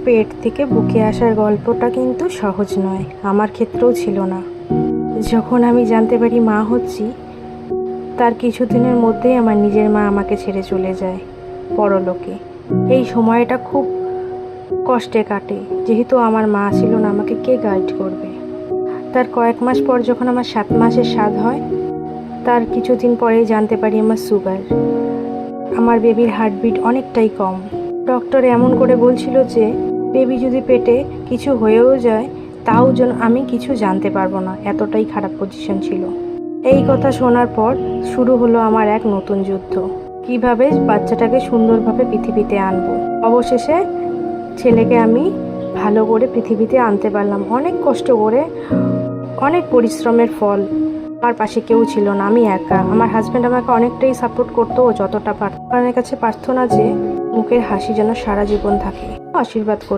পেট থেকে বুকে আসার গল্পটা কিন্তু সহজ নয়, আমার ক্ষেত্রেও ছিল না। যখন আমি জানতে পারি মা হচ্ছি, তার কিছুদিনের মধ্যেই আমার নিজের মা আমাকে ছেড়ে চলে যায় পরলোকে। এই সময়টা খুব কষ্টে কাটে, যেহেতু আমার মা ছিল না, আমাকে কে গাইড করবে। তার কয়েক মাস পর যখন আমার 7 মাসের স্বাদ হয়, তার কিছুদিন পরেই জানতে পারি আমার সুগার, আমার বেবির হার্টবিট অনেকটাই কম। ডক্টর এমন করে বলছিল যে বেবি যদি পেটে কিছু হয়েও যায় তাও যেন আমি কিছু জানতে পারবো না, এতটাই খারাপ পজিশন ছিল। এই কথা শোনার পর শুরু হলো আমার এক নতুন যুদ্ধ, কিভাবে বাচ্চাটাকে সুন্দরভাবে পৃথিবীতে আনবো। অবশেষে ছেলেকে আমি ভালো করে পৃথিবীতে আনতে পারলাম, অনেক কষ্ট করে, অনেক পরিশ্রমের ফল। আমার পাশে কেউ ছিল না, আমি একা। আমার হাজব্যান্ড আমাকে অনেকটাই সাপোর্ট করতো, ও যতটা পারত। আমার কাছে প্রার্থনা যে মুখের হাসি যেন সারা জীবন থাকে, আশীর্বাদ করতো।